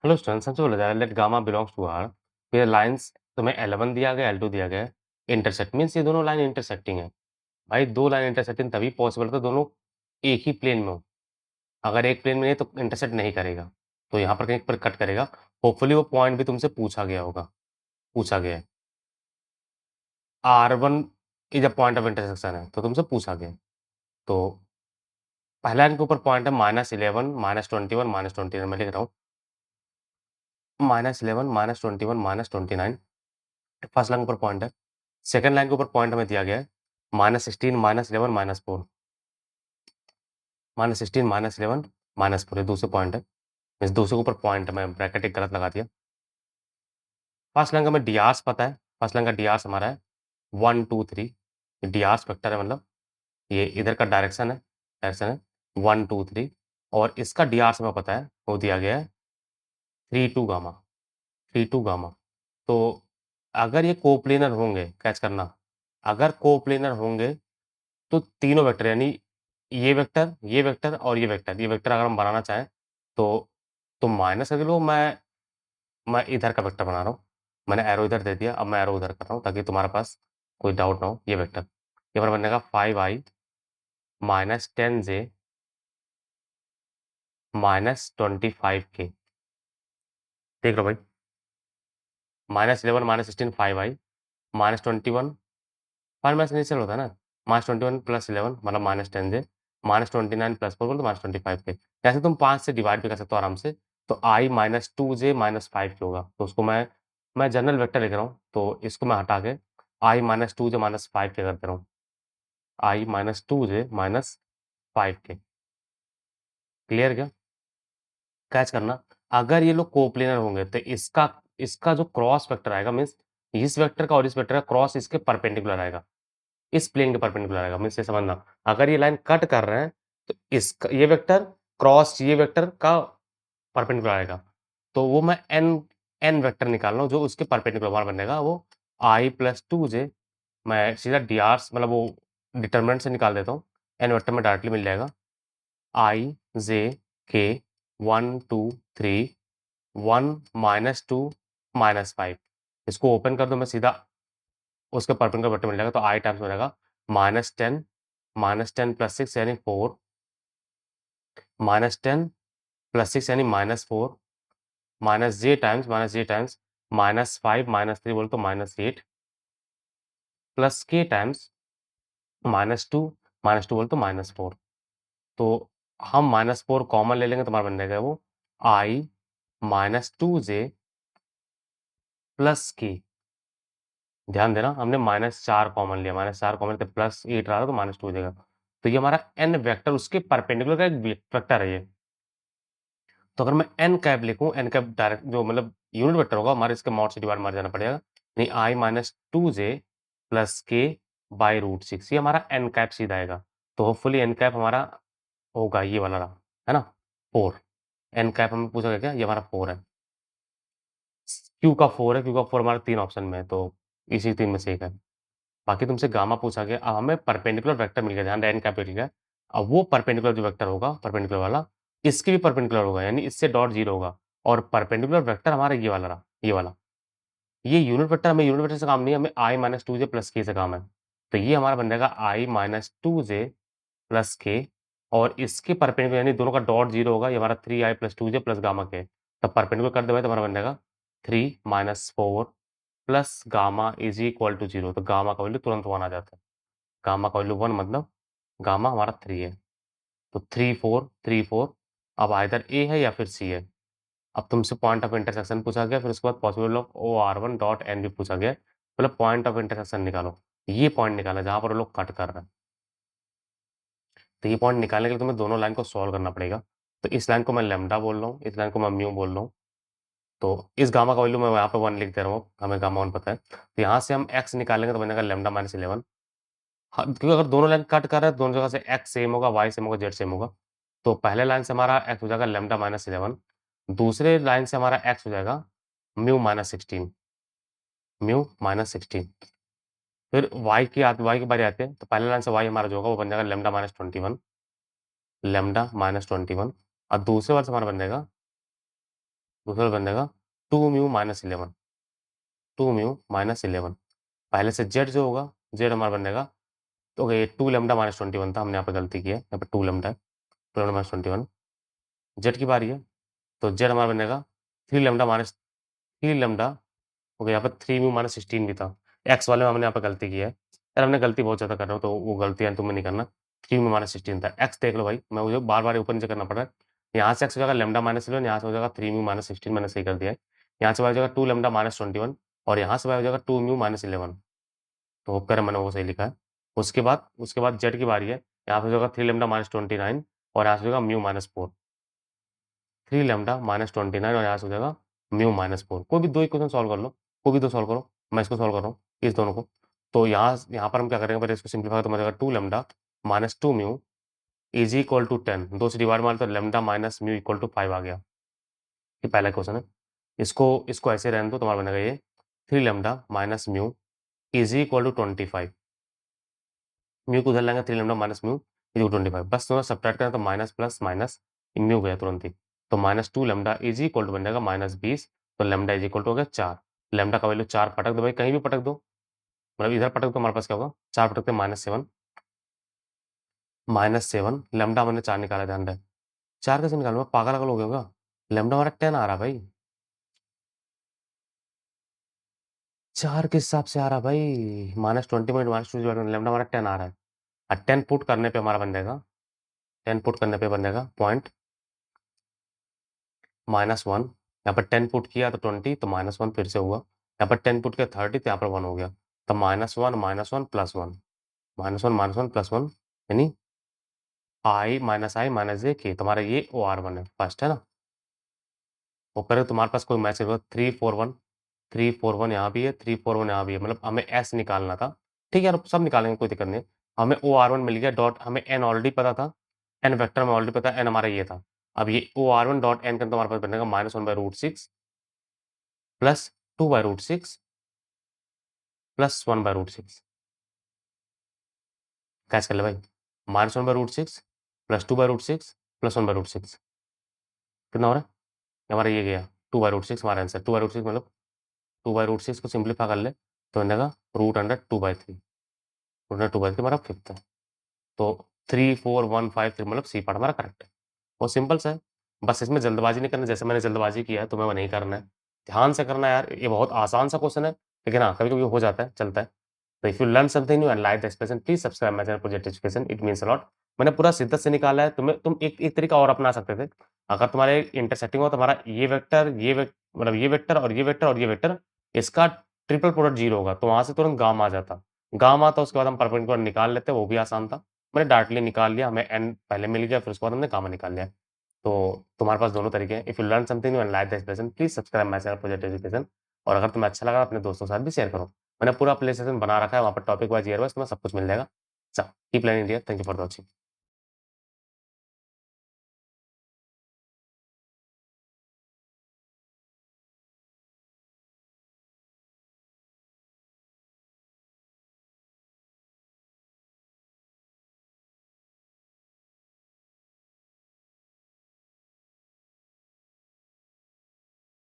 Hello students, सबसे पहले let gamma belongs to R. फिर लाइंस तुम्हें L1 दिया गया, L2 दिया गया है। इंटरसेक्ट मीन्स ये दोनों लाइन इंटरसेक्टिंग है। भाई दो लाइन इंटरसेक्टिंग तभी पॉसिबल है, दोनों एक ही प्लेन में हो। अगर एक प्लेन में नहीं तो इंटरसेक्ट नहीं करेगा, तो यहाँ पर कहीं पर कट करेगा। होपफुली वो पॉइंट भी तुमसे पूछा गया होगा, पूछा गया है। R1 is a point of intersection है, तो तुमसे पूछा गया है। तो पहला लाइन के ऊपर पॉइंट है -11 -21 -29। मैं लिख रहा हूँ -11 -21 -29। फर्स्ट लाइन के ऊपर पॉइंट है। सेकंड लाइन के ऊपर पॉइंट हमें दिया गया है -16 -11 -4। -16 -11 -4 ये दूसरे पॉइंट है। इस दूसरे के ऊपर पॉइंट मैं ब्रैकेट एक गलत लगा दिया। फर्स्ट लाइन का हमें डीआर्स पता है। फर्स्ट लाइन का डीआर्स हमारा है 1 2 3। डीआर्स वेक्टर है, मतलब ये इधर का डायरेक्शन है 1 2 3। और इसका डीआर्स हमें पता है, वो दिया गया है 3 2 गामा, 3 2 गामा। तो अगर ये कोप्लेनर होंगे, कैच करना, अगर कोप्लेनर होंगे तो तीनों वेक्टर यानी ये वेक्टर और ये वेक्टर अगर हम बनाना चाहें तो माइनस कर लो। मैं इधर का वेक्टर बना रहा हूँ। मैंने एरो इधर दे दिया, अब मैं एरो उधर कर रहा हूँ ताकि तुम्हारे पास कोई डाउट ना हो। ये वेक्टर ये हमारा बनेगा 5i -10j -25k। देख लो भाई, -11 -16 5i -21 5 माइनस इनिशियल होता है ना, -21 + 11 मतलब -10j -29 + 4 बोलो तो -25 के। ऐसे तुम 5 से डिवाइड भी कर सकते हो आराम से। तो i -2j -5 के होगा। तो उसको मैं जनरल वेक्टर लिख रहा हूँ, तो इसको मैं हटा के i -2j -5 के कर दे रहा हूँ। i -2j -5 के। क्लियर क्या? कैच करना, अगर ये लोग कोप्लेनर होंगे तो इसका इसका जो क्रॉस वेक्टर आएगा, मीन्स इस वेक्टर का और इस वेक्टर का क्रॉस इसके परपेंडिकुलर आएगा। इस प्लेन के परपेंडिकुलर आएगा। मीन्स ये समझना, अगर ये लाइन कट कर रहे हैं तो इसका ये वेक्टर क्रॉस ये वेक्टर का परपेंडिकुलर आएगा। तो वो मैं एन वेक्टर निकाल रहा हूँ जो उसके परपेंडिकुलर वहाँ बनेगा, वो i + 2j। मैं सीधा डीआर्स मतलब वो डिटरमिनेंट से निकाल देता हूँ। एन वेक्टर में डायरेक्टली मिल जाएगा i j k 1 2 3 1 -2 -5। इसको ओपन कर दो, मैं सीधा उसके परपेंडिकुलर वेक्टर मिल जाएगा। तो i टाइम्स हो जाएगा -10 -10 + 6 यानी 4 -10 + 6 यानी -4 -j टाइम्स -5 -3 बोले तो -8 प्लस k टाइम्स -2 -2 बोले तो -4। तो हम -4 कॉमन ले लेंगे तो हमारा बन जाएगा वो i -2j प्लस k। ध्यान देना, हमने -4 कॉमन लिया, -4 कॉमन तो +8 रहा था तो -2 हो जाएगा। तो ये हमारा n वेक्टर उसके परपेंडिकुलर का एक वेक्टर है ये। तो अगर मैं एन कैप लिखूँ, एन कैप डायरेक्ट जो मतलब यूनिट वेक्टर होगा हमारे, इसके मॉड से डिवाइड मार जाना पड़ेगा। नहीं, i -2j plus k by √6 ये हमारा एन कैप सीधा आएगा। तो होपफुली एन कैप हमारा होगा ये वाला रहा, है ना? 4। एन कैप हमें पूछा गया क्या? ये हमारा 4 है। क्यू का 4 है, क्यू का 4 हमारे 3 ऑप्शन में है, तो इसी 3 में से एक है। बाकी तुमसे गामा पूछा गया, अब हमें परपेंडिकुलर वेक्टर मिल गया, ध्यान रहे एन कैप मिल गया। अब वो परपेंडिकुलर जो वेक्टर होगा, परपेंडिकुलर वाला, इसके भी परपेंडिकुलर होगा, यानी इससे डॉट 0 होगा। और परपेंडिकुलर वेक्टर हमारा ये वाला रहा, ये वाला। ये यूनिट वेक्टर, हमें यूनिट वेक्टर से काम नहीं है, हमें i -2j प्लस k से काम है। तो ये हमारा बन जाएगा i -2j प्लस k। और इसके परपेंडिकुलर यानी दोनों का डॉट 0 होगा, ये हमारा 3i + 2j plus gamma k। तब परपेंडिकुलर कर देंगे तो हमारा बन जाएगा 3 -4 plus gamma is equal to 0। तो गामा का वैल्यू तुरंत 1 आ जाता है। गामा का वैल्यू 1 मतलब गामा हमारा 3 है। तो 3 4 3 4 अब आइदर ए है या फिर सी है। अब तुमसे पॉइंट ऑफ इंटरसेक्शन पूछा गया, फिर उसके बाद possible of OR1 dot N भी पूछा गया। मतलब पॉइंट ऑफ इंटरसेक्शन निकालो। ये पॉइंट निकाला जहाँ पर वो लोग कट कर रहे हैं। तो ये पॉइंट निकालने के लिए तुम्हें दोनों लाइन को सॉल्व करना पड़ेगा। तो इस लाइन को मैं लैम्डा बोल रहा हूँ, इस लाइन को मैं म्यू बोल रहा हूँ। तो इस गामा का वैल्यू मैं यहाँ पे 1 लिख दे रहा हूँ, हमें गामा 1 पता है। तो यहाँ से हम एक्स निकालेंगे तो बनेगा लैम्डा -11। हाँ, क्योंकि अगर दोनों लाइन कट कर रहे हैं, दोनों जगह से एक्स सेम होगा, वाई सेम होगा, जेड सेम होगा। तो पहले लाइन से हमारा एक्स हो जाएगा लैम्डा -11। दूसरे लाइन से हमारा एक्स हो जाएगा म्यू -16, म्यू -16। फिर वाई की बारी आती है, तो पहले लाइन से वाई हमारा जो होगा वो बन जाएगा लैम्डा -21, लैम्डा -21। और दूसरे बार से हमारा बन जाएगा दूसरा बन जाएगा 2 म्यू माइनस 11, 2 म्यू माइनस 11। पहले से जेड जो होगा, जेड हमारा बन जाएगा, तो ये 2 लैम्ब्डा माइनस 21 था, हमने यहाँ पे गलती की है, यहाँ पे 2 लैम्ब्डा है, 2 लैम्ब्डा माइनस 21। जेड की बारी है, तो जेड हमारा बन जाएगा 3 लैम्ब्डा माइनस 3 लैम्ब्डा, ओके, यहाँ पे 3 म्यू माइनस 16 भी था। एक्स वाले में हमने यहाँ पे गलती की है। यार हमने गलती बहुत ज़्यादा कर रहे हो, तो वो गलतियाँ तुम्हें नहीं करना। 3 म्यू माइनस 16 था। एक्स देख लो भाई, मैं मुझे बार-बार ऊपर नीचे करना पड़ रहा है। यहाँ से एक्स हो जाएगा लैम्ब्डा माइनस 11, यहाँ से हो जाएगा 3 म्यू माइनस 16, मैंने सही कर दिया है। यहाँ से y हो जाएगा 2 लैम्ब्डा माइनस 21 और यहाँ से y हो जाएगा 2 म्यू माइनस 11। तो होप करें मैंने वो सही लिखा है। उसके बाद जेड की बारी है। यहाँ पे हो जाएगा 3 लैम्ब्डा माइनस 29 और यहाँ से हो जाएगा म्यू माइनस 4। 3 लैम्ब्डा माइनस 29 और यहाँ से हो जाएगा म्यू माइनस 4। कोई भी 2 इक्वेशन सॉल्व कर लो, कोई भी 2 सॉल्व करो। मैं इसको सॉल्व कर रहा हूँ, इस दोनों को। तो यहाँ पर हम क्या करेंगे, पहले इसको सिंप्लीफाई, तो मिलेगा 2 lambda minus 2 mu is equal to 10। 2 से डिवाइड मार तो lambda minus mu equal to 5 आ गया। ये पहला क्वेश्चन है। इसको इसको ऐसे रहने दो, तुम्हारा बनेगा ये 3 lambda minus mu is equal to 25। Mu को उधर लाएंगे, 3 lambda minus mu is equal to 25। बस थोड़ा सब्ट्रैक्ट करना, तो माइनस प्लस माइनस म्यू गया तुरंत ही। तो minus 2 lambda is equal to बन जाएगा माइनस 20। तो लैम्ब्डा इज इक्वल टू हो गया 4। लैम्ब्डा का वैल्यू 4 पटक दो भाई, कहीं भी पटक दो, मतलब इधर पटक दो, हमारे पास क्या होगा, 4 पटकते माइनस 7। माइनस 7 लैम्ब्डा मैंने 4 निकाला, ध्यान रहे। 4 कैसे निकालूंगा, पागल अगल हो गया होगा। लैम्ब्डा हमारा 10 आ रहा भाई, 4 किस हिसाब से आ रहा भाई, माइनस 20 में माइनस 2 लैम्ब्डा हमारा 10 आ रहा है। और 10 पुट करने पे हमारा बन जाएगा, 10 पुट करने पे बन जाएगा पॉइंट माइनस 1। यहाँ पर 10 पुट किया तो 20, तो माइनस 1 फिर से हुआ। यहाँ पर 10 पुट किया 30, तो यहाँ पर 1 हो गया। तो minus one plus one, minus one plus one, यानी आई माइनस जे के, तुम्हारा ये ओ आर वन है, फर्स्ट है ना। वो करे तुम्हारे पास कोई मैसेज होगा 341, 341 यहाँ भी है, 341 यहाँ भी है, मतलब हमें एस निकालना था। ठीक है यार, सब निकालेंगे, कोई दिक्कत नहीं है। हमें ओ आर वन मिल गया, डॉट हमें एन ऑलरेडी पता था, एन वेक्टर में ऑलरेडी पता है, एन हमारा ये था। अब ये O R one dot N का तुम्हारे पास बनेगा minus one by root six plus 2 by root six plus 1 by root six. Catch कर ले भाई, minus one by root six plus 2 by root six plus 1 by root six, कितना हो रहा है, हमारा ये गया 2 बाई रूट सिक्स, हमारा आंसर 2 बाई रूट सिक्स, मतलब 2 बाई रूट सिक्स को सिंप्लीफाई कर ले तो बनेगा root under 2 by three, root under 2 by three हमारा फिफ्थ है। तो 3 4 1 5 3, मतलब सी पार्ट हमारा करेक्ट है। बहुत सिंपल सा है, बस इसमें जल्दबाजी नहीं करना, जैसे मैंने जल्दबाजी किया है तुम्हें वो नहीं करना है, ध्यान से करना है यार। ये बहुत आसान सा क्वेश्चन है, लेकिन हाँ कभी कभी हो जाता है, चलता है। तो if you learn something new and like the expression, please subscribe my channel project education, it means a lot. मैंने पूरा शिद्दत से निकाला है, तुम एक एक तरीका और अपना सकते थे। अगर तुम्हारे इंटरसेक्टिंग हो, तुम्हारा मतलब ये वेक्टर और ये वेक्टर और ये वेक्टर, इसका ट्रिपल प्रोडक्ट 0 होगा, तो वहां से तुरंत गामा आ जाता। गामा आता, उसके बाद हम परपेंडिकुलर निकाल लेते, वो भी आसान था। मैंने डायरेक्टली निकाल लिया, हमें एन पहले मिल गया, फिर उसके बाद हमने गामा निकाल लिया। तो तुम्हारे पास दोनों तरीके हैं। If you learn something new and like the expression, please subscribe my channel project education. और अगर तुम्हें अच्छा लगा, अपने दोस्तों के साथ भी शेयर करो। मैंने पूरा प्ले सेशन बना रखा है, वहाँ पर टॉपिक वाइज, ईयर वाइज तुम्हें सब कुछ मिल जाएगा। Keep learning dear, thank you for watching.